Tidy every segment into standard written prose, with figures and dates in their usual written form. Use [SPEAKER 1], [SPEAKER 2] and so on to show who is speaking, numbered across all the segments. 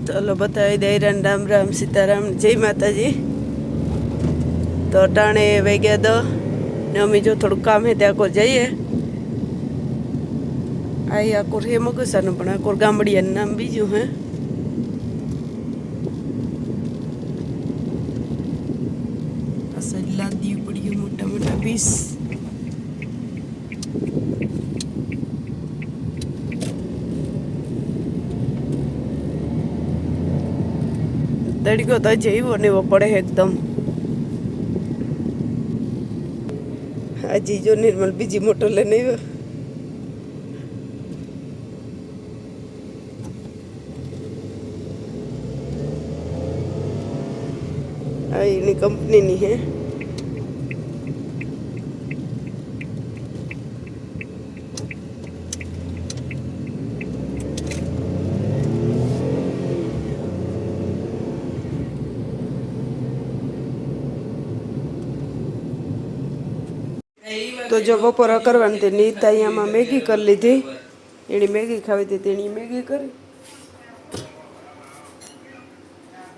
[SPEAKER 1] चलो बताई दे राम राम सीताराम जय माता जी। तो टाणे वैग्या दो ने अमी जो थोड़ू काम है त्या को जाइए आई आकोर हे मगसानु पण आकोर गामडिया नाम बीजू है। लादी पड़ी मोटा मोटा पीस तड़को तो जेवो ने वो पड़े एकदम। आज जो निर्मल बीजी मोटर लेने आई कंपनी नहीं है। तो जो बपोरा करवानी थी नीता यहाँ मैगी कर ली थी। एनी मैगी खावी थी तेनी मैगी करी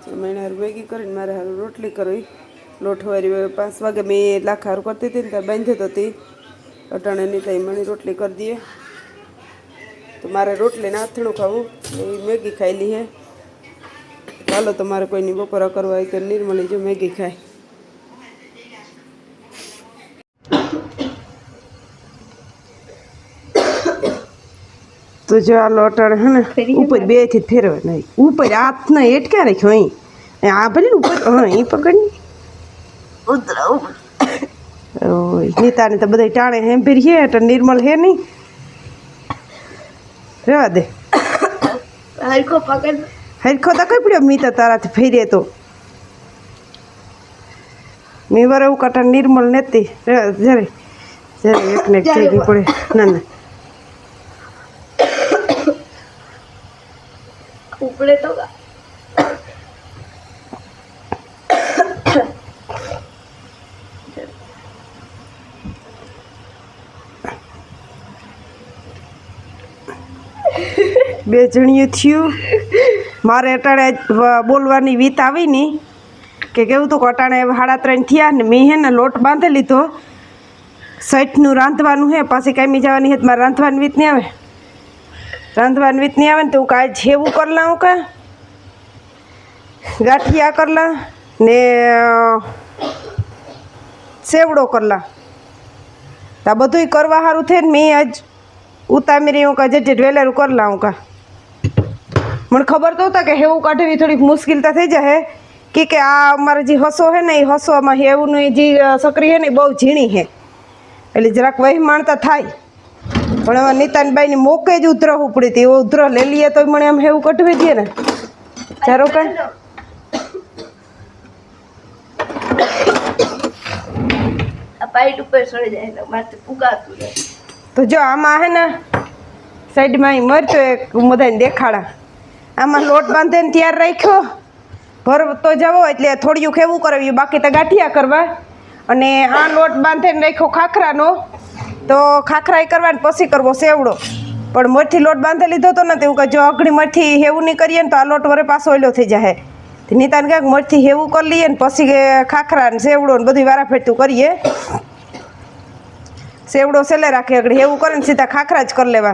[SPEAKER 1] तो मैंने हारू मैगी करी मारे हारू रोटली करी। लोट वारी 5 वागे मैं लाख हारू करती थी तो बांधी तो थी अटाणे नीता मणी रोटली कर दिए तो मारे रोटली ने आथणुं खावू मैगी खाई ली है। चालो तो मारे कोई नहीं बपोरा करवा तो निर्मली जो मैगी खाए। तो जो आ लोटड़ है ना ऊपर बे थी फेरवा नहीं ऊपर हाथ ना हेठ क्या रखो ही आ भले ऊपर हां ई पकड़नी उधर ओ नीता ने तो बधाई टाणे है फिर ये तो निर्मल है नहीं रहवा दे हरखो पकड़ हरखो तो कई पड़ो मी तो तारा थी फेरे तो मी वरे कटा निर्मल नेती जरे जरे एक ने चेगी पड़े ना ना ऊपरे तो બે જણીયું થયું મારે અટાણે બોલવાની વીત આવી ની કે કેવું તો અટાણે 3:30 થયા ને મેં હે ને લોટ બાંધી લીધો સઈટનું રાંધવાનું હે પાછી કામી જવાની હે મારે રાંધવાની વીત નહીં આવે रांधवान वीत नहीं आवे तो काज छेवू कर ला का गाठिया कर ला ने सेवड़ो कर ला तो बधु करवा हारू थे मैं आज उतामी हूँ का जे वेलर कर ला का मन खबर तो था कि हेवू काढ़वी थोड़ी मुश्किलता थी जाए कि आ अमर जी हसो है ने हसो में हेवू जी सकरी है ने बहु झीणी है एटले जराक वही माणता थाय पण હવે નીતાનબાઈ ની મોકે જ ઉતરવું પડી હતી ઉતરો લઈ લઈએ તો મને એમ હેવું કટવી દે ને ચારો કાંઈ પાઈટ ઉપર સડી જાય એટલે માથે ફુગાતું જાય તો જો આમાં હે ને સાઈડમાં મરચો એક બધાને દેખાડા આમાં લોટ બાંધીને તૈયાર રાખ્યો ભરતો જવો એટલે થોડીયું ખેવું કરવી બાકી તો ગાંઠિયા કરવા અને આ લોટ બાંધીને રાખ્યો ખાખરાનો तो खाखरा करवा पसी करवो सेवड़ो पण मरथी लोट बांधे लीधो तो नहीं कि जो अगड़ी मरथी हेवू नहीं करिए तो आ लोट वरे पासो ओलो थी जाए नीता ने क्या मरथी हेवू कर लीए पसी खाखरा ने सेवड़ो ने बधुं वारा फेरतुं करिए सेवड़ो सेले राखे अगड़ी हेवू करे सीधा खाखरा ज कर लेवा।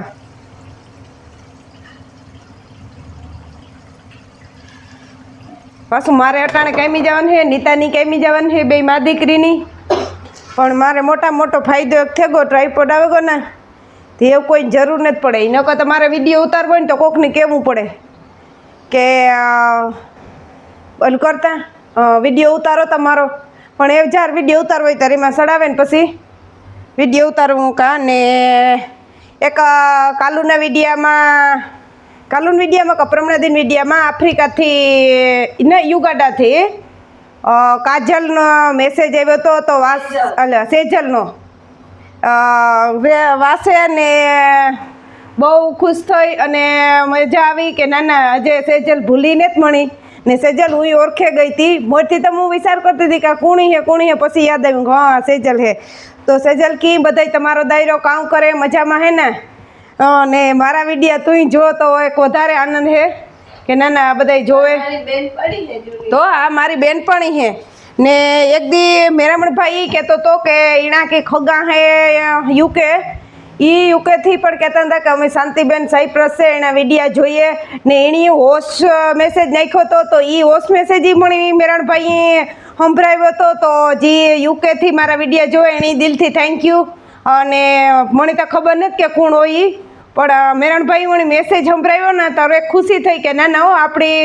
[SPEAKER 1] पाछुं मारे अटाणे केमी जवानुं है नीतानी केमी जवानुं है बे मा दीकरीनी पण मारे मोटा मोटो फायदो एक थेगो ट्राइपोड आवेगो ना तो एवं कोई जरूर नहीं पड़े नकर तो मारे विडियो उतारवो ने तो कोकने कहेवुं पड़े के बंद करता विडियो उतारो तमारो पण ए ज्यार विडियो उतारवो होय त्यारे एमां सड़ावे ने पछी विडियो उतारवुं का ने एक कालुना विडियामां कप्रमणा दिन विडियामां आफ्रिकाथी ने युगाडाथी काजल नो मेसेज आव्यो तो वास सेजल नो वासे ने बहु खुश थई अने मजा आवी के नाना अजे सेजल भूली ने मणी ने सेजल हुई ओळखे गई थी मोटी तो हूँ विचार करती थी कि कूणी है पछी याद आव्युं हाँ सेजल है तो सेजल की बधाई तमारो दायरो काम करे मजामां है ने ने मारा विडिया तू जो तो एक वधारे आनंद है કે ના ના આ બધા જોવે
[SPEAKER 2] મારી બેન પડી છે જૂની.
[SPEAKER 1] તો આ મારી બેનપણી હે ને એક દી મેરામણભાઈ કહેતો તો કે ઈણા કે ખગા હે યુકે યુકે થી પણ કહેતા હતા કે અમે શાંતિબેન સાયપ્રસ છે એના વિડીયા જોઈએ ને એની હોશ મેસેજ નાખ્યો તો એ હોશ મેસેજ પણ મેરાણભાઈ સંભળાવ્યો હતો તો જે યુકે થી મારા વિડીયા જોવે એની દિલથી થેન્ક યુ અને મને તો ખબર નથી કે કોણ હોય ઈ પણ મેરાણભાઈ મને મેસેજ સંભળાવ્યો ને તો ખુશી થઈ કે ના ના આપણી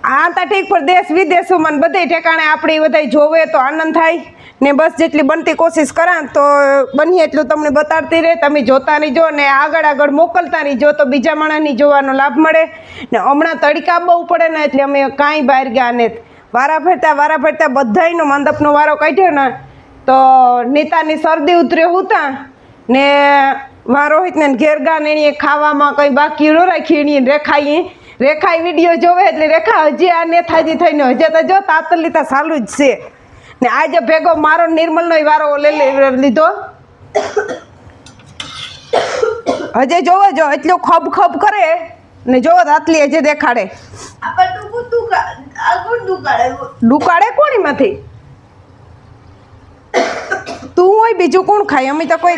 [SPEAKER 1] આ તા ઠીક પણ દેશ વિદેશોમાં બધે ઠેકાણે આપણી બધા જોવે તો આનંદ થાય ને બસ જેટલી બનતી કોશિશ કરા તો બની એટલું તમને બતાડતી રહે તમે જોતા રહીજો ને આગળ મોકલતા રહીજો તો બીજા માણસની જોવાનો લાભ મળે ને હમણાં તડકા બહુ પડે ને એટલે અમે કાંઈ બહાર ગયા ને વારા ફરતા બધાયનો મંડપનો વારો કાઢ્યો ને તો નીતાની શરદી ઉતર્યો હતા ને વારોહિત ને ઘેર ગા ને એની ખાવામાં કંઈ બાકી ન રાખ્યું એની રેખાઈ વિડીયો જોવે એટલે રેખા હજી આ નેથાજી થઈને હજી તો જો તાતલી તો ચાલુ જ છે ને આજે ભેગો મારો નિર્મલનો વારો લીધો હજે જોવો જો એટલું ખબ કરે ને જોવો તાતલી હજે દેખાડે ડુકાડે કોણ એમાંથી તું હોય બીજું કોણ ખાય અમે તો કોઈ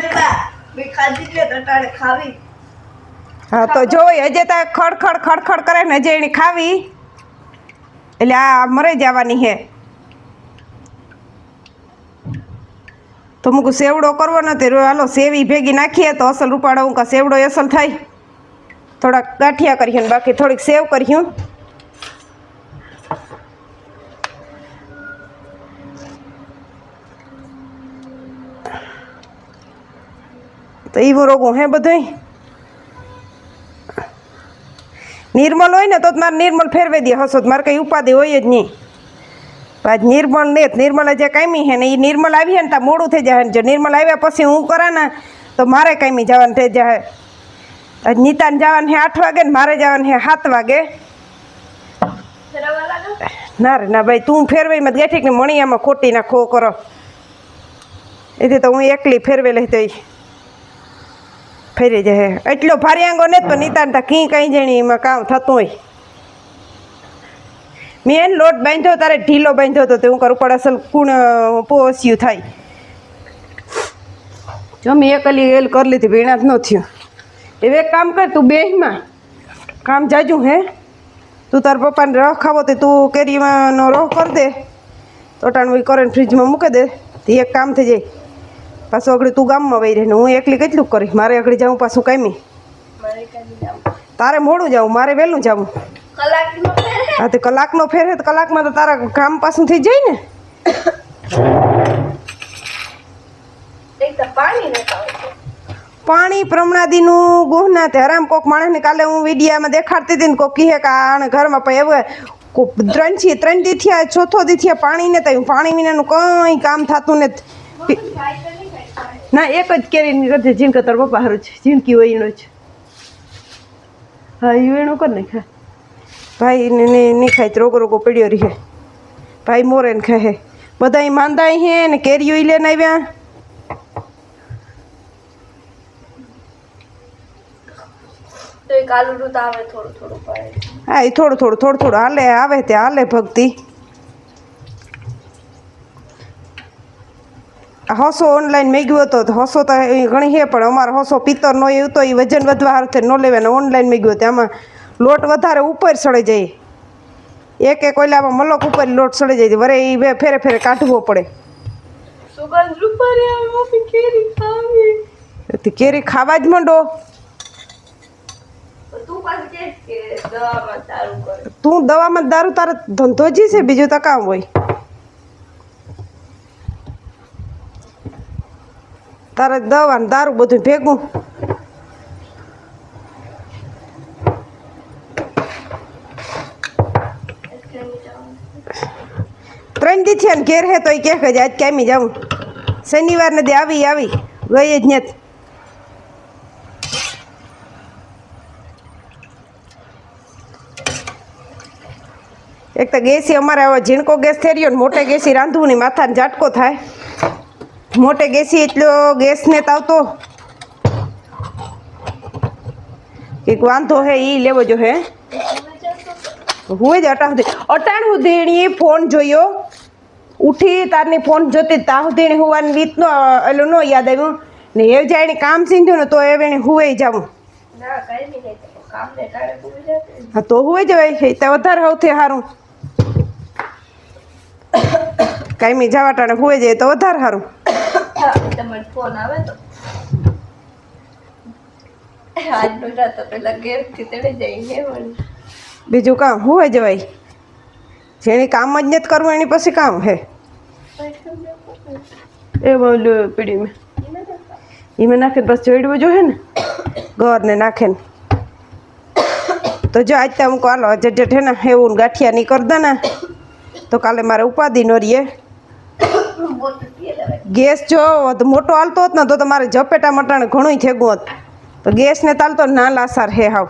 [SPEAKER 1] હા તો જોઈ હજે તો ખડખડ કરે ને હજે એની ખાવી એટલે આ મરે જવાની હે તો મૂકું સેવડો કરવો નથી હાલો સેવી ભેગી નાખીએ તો અસલ રૂપાડો હું સેવડો અસલ થાય થોડાક ગાંઠિયા કર્યું ને બાકી થોડીક સેવ કર્યું તો એવું રોગું હે બધું નિર્મલ હોય ને તો મારે નિર્મલ ફેરવી દે હસો મારે કંઈ ઉપાધિ હોય જ નહીં આજ નિર્મલ ને નિર્મલ જે કામી છે ને એ નિર્મલ આવી છે ને ત્યાં મોડું થઈ જાય ને જો નિર્મલ આવ્યા પછી હું કરા ને તો મારે કામી જવાનું થઈ જાય આજ નીતાને જવાનું છે 8 વાગે ને મારે જવાનું છે 7 વાગે ના રે ના ભાઈ તું ફેરવાઈ મત ગયા ને મણિયામાં ખોટી ના ખો કરો એથી તો હું એકલી ફેરવે લઈ તો ફેરી જાય એટલો ભારી આંગો ને તો નીતાને તા કઈ જણી એમાં કામ થતું હોય મેં એને લોટ બાંધ્યો તારે ઢીલો બાંધ્યો હતો તે હું કરું પણ અસલ કુણ પોસ્યું થાય જો મેં એકલી એલ કરી લીધી ભીણા જ ન થયું હવે એક કામ કર તું બેમાં કામ જાજુ હે તું તાર પપ્પાને રહ ખાવો તો તું કેરીમાંનો રહ કરી દે તોટાણ કરીને ફ્રીજમાં મૂકી દે તો એક કામ થઈ જાય પાછું આગળ તું ગામમાં વહી રહે ને હું એકલી કેટલું કરીશ મારે આગળ જાઉં પાછું કાંઈ તારે મોડું જાઉં મારે વહેલું જાઉં હા તો કલાકનો ફેર તો કલાકમાં તો તારા કામ પાછું થઈ જાય ને પાણી પ્રમણાદીનું ગોહના તે હરામ કોક માણસને કાલે હું વિડીયામાં દેખાડતી હતી ને કોક કહે કે આને ઘરમાં પછી હવે 3 દી થયા 4થો દી થયા પાણી ને થયું પાણી વિનાનું કંઈ કામ થતું નથી ના એક જ કેરી કરજે જીનકા તાર પપ્પા હારું છે જીનકી હોય એનો જ હા એનો કર ને ખા ભાઈ ને નહીં ખાય રોગો પડ્યો રહે ભાઈ મોરે ને ખાય બધા માંદા હે ને કેરીઓ લઈને આવ્યા હા એ થોડું હાલે આવે તે હાલે ભક્તિ હસો ઓનલાઈન મેગ્યું હતો તો હસો તો ઘણી હે પણ અમારો હસો પિત્તર નો એવું તો એ વજન વધવા હારું ન લેવાને ઓનલાઈન મેગ્યું હતું આમાં લોટ વધારે ઉપર સડી જાય એક ઓલામાં મલક ઉપર લોટ સડી જાય વરે એ ફેરે કાઢવો પડે કેરી ખાવા જ માંડો તું દવામાં દારૂ તારે ધંધો જ છે બીજું તો કામ હોય તારે દવા ને દારૂ બધું ભેગું 3 દી થયા ને ઘેર હે તો એ કહે કે આજ કેમી જાઉં શનિવારને દે આવી ગઈ જ નથી એક તો ગેસી અમારે હવે ઝીણકો ગેસ થઈ રહ્યો ને મોટે ગેસી રાંધવું ને માથાને ઝાટકો થાય મોટે ગેસી એટલો ગેસ ને આવતો એક વાંધો હે એ લેવો જો હે હુઈ જ અટાણ સુધી ફોન જોયો ઉઠી તારની ફોન જોતી તા સુધી હુવાની રીતનો એલો નો યાદ આવ્યું ને એ જાય કામ સીંધ્યું ને તો એને હુઈ જાવું હા તો હુઈ જવાય તો વધારે સૌથી સારું કાંઈ જવા ટાણે હુઈ જાય તો વધારે સારું
[SPEAKER 2] ફોન આવે તો આજનો રાત પેલા ગેરથી તેડે જાય
[SPEAKER 1] બીજું કામ હુઈ જવાય જેની કામ જ નથી કરવું એની પછી કામ હે એ બોલું પીડીમાં એમાં નાખે બસ જોડવું જોઈએ ને ગરને નાખે ને તો જો આજ તો અમુક હાલો જટ હે ને એવું ગાંઠિયા નહીં કરતા ને તો કાલે મારે ઉપાધિ ન રહીએ ગેસ જો મોટો હાલતો હોત ને તો તમારે ઝપેટા મટાણે ઘણું થેગું હોત તો ગેસને તાલતો ના લાસાર હે હાવ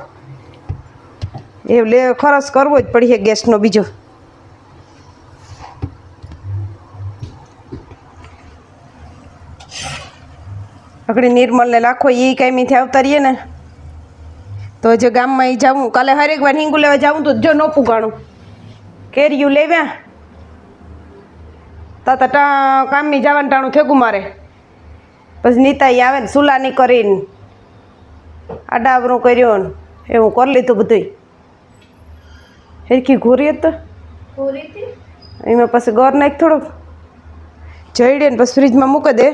[SPEAKER 1] એ લે ખરચ કરવો જ પડીએ ગેસનો બીજો અકડી નિર્મલને લાખો એ કાંઈથી આવતા રહીએ ને તો જે ગામમાં એ જાવું કાલે હરેક વાર હિંગુ લેવા જાવું તો જો ન પુગાણું કેરીયું લેવ્યા તા કામની જવાનું ટાણું થેગું મારે પછી નીતા આવે ને સુલાની કરીને આડાવરું કર્યું ને એવું કરી લીધું બધું હેરખી ઘોરી તો એમાં પછી ગોર નાખ થોડુંક જઈડે ને પછી ફ્રીજમાં મૂકી દે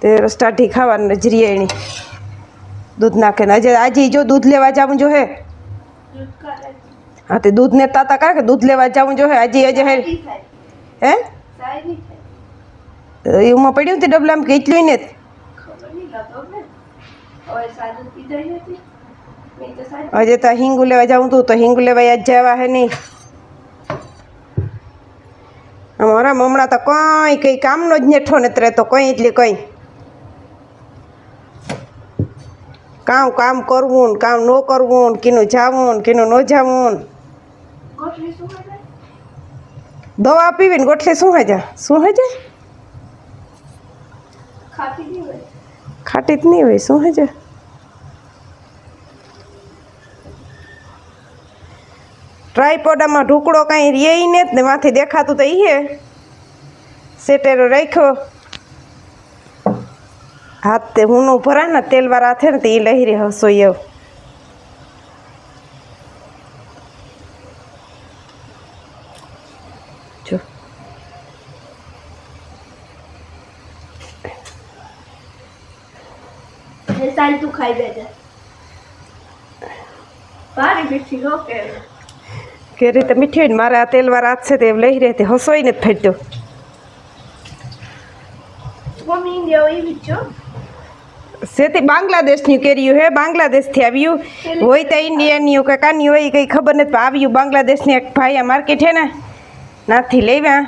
[SPEAKER 1] તે સ્ટાર્ટી ખાવાનું નજરીએ એની દૂધ નાખે ને આજે જો દૂધ લેવા જવું જો હે હા તે દૂધ ને તાતા કા કે દૂધ લેવા જવું જો હે આજે હે એમાં પડ્યું તે ડબલામાં કે એટલું ને હજે તો હિંગુ લેવા જાઉં તું તો હિંગુ લેવા યાદ જવા હે નહીં અમારા હમણાં તો કંઈ કામનો જ નેઠો નથી રહેતો કંઈ એટલે કંઈ કામ કરવું ને કામ ન કરવું ને કીનું જાવું ને કીનું ન જાવું દવા પીવી ને ગોઠલી શું હે જાય ખાટી જ નહીં હોય શું હે જાય ટ્રાયપોડામાં ઢુકડો કાંઈ રહે ને જ ને માથી દેખાતું તો એ સેટેરો રાખ્યો હાથ તે હુંનું ભરાય ને તેલવાળા હાથે ને તે એ લઈ રહી હસો એવું જો
[SPEAKER 2] તું ખાઈ બેઠા પાણી મીઠી નો કે
[SPEAKER 1] રીતે મીઠી હોય ને મારે આ તેલવાળા હાથ છે તે લઈ રહી તે હસોઈ ને જ ફેટજો
[SPEAKER 2] મમ્મી ઇન્ડિયા એવી છો
[SPEAKER 1] સેતી બાંગ્લાદેશની કેરીયું હે બાંગ્લાદેશથી આવ્યું હોય તો ઇન્ડિયાની કે કાની હોય કંઈ ખબર નથી પણ આવ્યું બાંગ્લાદેશની એક ભાઈ આ માર્કેટ છે ને નાથી લેવા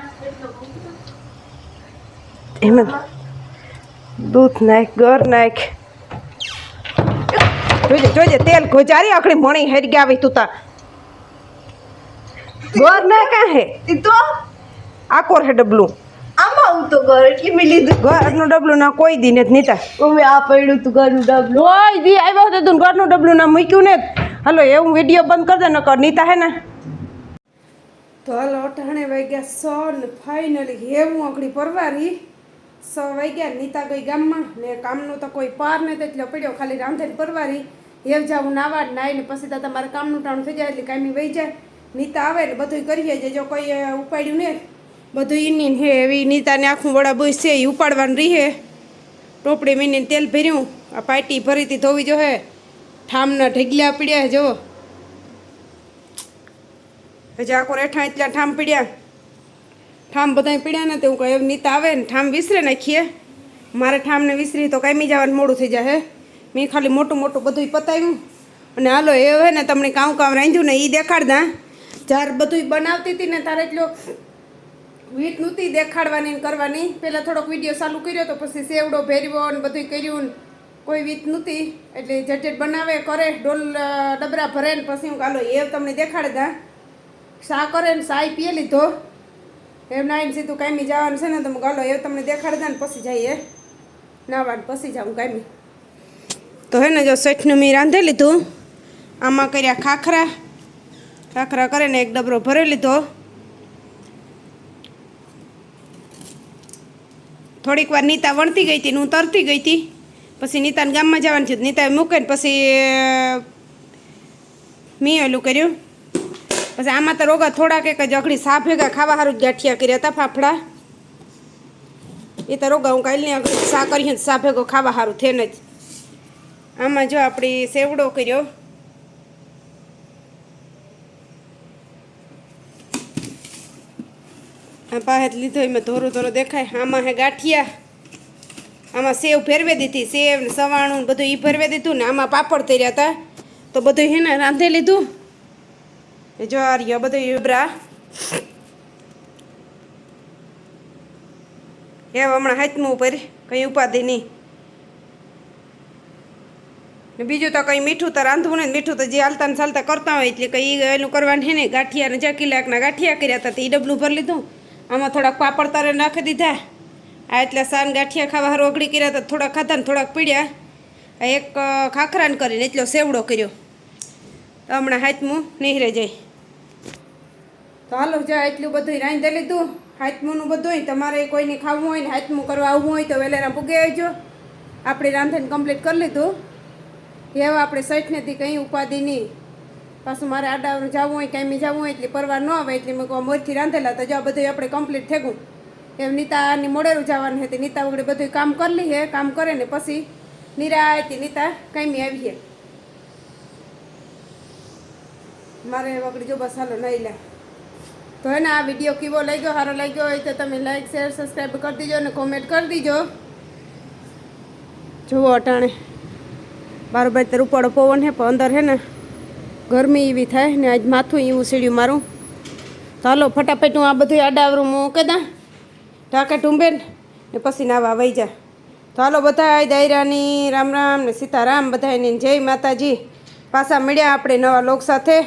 [SPEAKER 1] એમાં દૂધ નાખ ગર નાખ જોજે તેલ ગોજારી આખડી મણી હેરી ગયા આવી તું તા ગર ના કા હે
[SPEAKER 2] તો
[SPEAKER 1] આકોર હે ડબલું
[SPEAKER 2] આમાં હું તો ઘર એટલે મેં લીધું
[SPEAKER 1] ઘરનું ડબલું ના કોઈ દી નથી નીતા
[SPEAKER 2] મમ્મી આ પડ્યું તું ઘરનું ડબલું
[SPEAKER 1] કોઈ દી આવ્યો હતો તું ઘરનું ડબલું ના મૂક્યું ને હલો એવું વિડીયો બંધ કરી દે નકર નીતા હે ને તો હલો અટાણે વાગ્યા 100 ને ફાઇનલી હેવું આંકડી પરવારી 100 વાગ્યા નીતા ગઈ ગામમાં ને કામનું તો કોઈ પાર નથી એટલે પડ્યો ખાલી રાંધેને પરવારી હેવ જાવું નાવા નાઈને પછી તો તમારે કામનું ટાણું થઈ જાય એટલે કામી વહી જાય નીતા આવે ને બધું કરીએ જે જો કોઈ ઉપાડ્યું ને બધું ઈની હે એવી નીતાને આખું વડા બુસ છે એ ઉપાડવાનું રહે ટોપડી મીને તેલ ભર્યું આ પાટી ભરીથી ધોવી જો હે ઠામના ઢગલ્યા પીડ્યા જો હજી આખો રેઠા એટલા ઠામ પીડ્યા ઠામ બધા પીડ્યા ને તો હું કહું નીતા આવે ને ઠામ વિસરે નાખીએ મારે ઠામને વિસરી તો કાંઈ જવાનું મોડું થઈ જાય હે મેં ખાલી મોટું બધું પતાવ્યું અને હાલો એ હે ને તમને કામ રાંધ્યું ને એ દેખાડતા જ્યારે બધું બનાવતી હતી ને તારે એટલો વીટ નહોતી દેખાડવાની ને કરવાની પહેલાં થોડોક વિડીયો ચાલુ કર્યો તો પછી સેવડો ભેરવો ને બધું કર્યું ને કોઈ વીટ નહોતી એટલે ઝટઝટ બનાવે કરે ડોલ ડબરા ભરે ને પછી હું હાલો એ તમને દેખાડતા શા કરે ને સાય પીએ લીધો એમ નાઈને સીધું કાયમી જવાનું છે ને તમે ગાલો એ તમને દેખાડતા ને પછી જઈએ નાવાનું પછી જાઉં કાયમી તો હે ને જો શેઠનું મેં રાંધે લીધું આમાં કર્યા ખાખરા ખાખરા કરે ને એક ડબરો ભરી લીધો. થોડીક વાર નીતા વણતી ગઈ હતી ને હું તરતી ગઈ હતી. પછી નીતાને ગામમાં જવાનું છે. નીતાએ મૂકે ને પછી મેં ઓલું કર્યું. પછી આમાં તો રોગા થોડાક એક જ અઘડી સા ભેગા ખાવા સારું જ ગાંઠિયા કર્યા હતા ફાફડા. એ તો રોગા હું કાલની અઘડી સા કરી સા ભેગો ખાવા સારું થઈને જ. આમાં જો આપણી સેવડો કર્યો. આ પાસે લીધો એમાં ધોરો ધોરો દેખાય. આમાં હે ગાંઠિયા. આમાં સેવ ફેરવી દીધી. સેવ ને સવાણું બધું એ ફેરવી દીધું ને આમાં પાપડ તર્યા હતા. તો બધું હે ને રાંધી લીધું. જો આ રહ્યો બધું યુબરા. એ હમણાં હાથમાં ઉપર કંઈ ઉપાધિ નહીં. બીજું તો કંઈ મીઠું તો રાંધવું ને મીઠું તો જે હાલતા ને ચાલતા કરતા હોય એટલે કંઈ એનું કરવાનું છે ને. ગાંઠિયા ને 4 કિલાકના ગાંઠિયા કર્યા હતા. એ ડબલું ભરી લીધું. આમાં થોડાક પાપડ તારે નાખી દીધા. આ એટલે સાન ગાંઠિયા ખાવા હારું ઓગળી કર્યા હતા. થોડાક ખાધા ને થોડાક પીડ્યા. આ એક ખાખરાને કરીને એટલો સેવડો કર્યો. તો હમણાં હાથમું નીહરે જાય. તો હાલો જા એટલું બધું રાંધી લીધું. હાથમુંનું બધું તમારે કોઈને ખાવું હોય ને હાથમું કરવા આવવું હોય તો વેલેરા પૂગે આવજો. આપણે રાંધીને કમ્પ્લીટ કરી લીધું. હવે આપણે સઠનેથી કંઈ ઉપાધિ નહીં. પાછું મારે આડાવરું જવું હોય કાંઈ જવું હોય એટલે પરવાર ન આવે એટલે મેં કહું મોરથી રાંધેલા તો જો બધું આપણે કમ્પ્લીટ થઈ ગયું. એમ નીતાની મોડેરું જવાનું હતી. નીતા વગડે બધું કામ કરી લઈએ. કામ કરે ને પછી નિરાયતી નીતા કાંઈ આવીએ. મારે વગડી જો બસ હાલો નહીં લે. તો હે ને આ વિડીયો કેવો લાગ્યો સારો લાગ્યો હોય તો તમે લાઈક શેર સબસ્ક્રાઈબ કરી દીજો અને કોમેન્ટ કરી દીજો. જુઓ અટાણે 12 રૂપાળો પવન હે પણ અંદર હે ને ગરમી એવી થાય ને આજ માથું એવું સીડ્યું મારું. તો હાલો ફટાફટ હું આ બધું આડાવરું મૂકે દા ઢાંકા ટુંબે ને પછી નાવા વહી જા. તો હાલો બધા દાયરાની રામ રામ ને સીતારામ બધાને જય માતાજી. પાછા મળ્યા આપણે નવા લોક સાથે.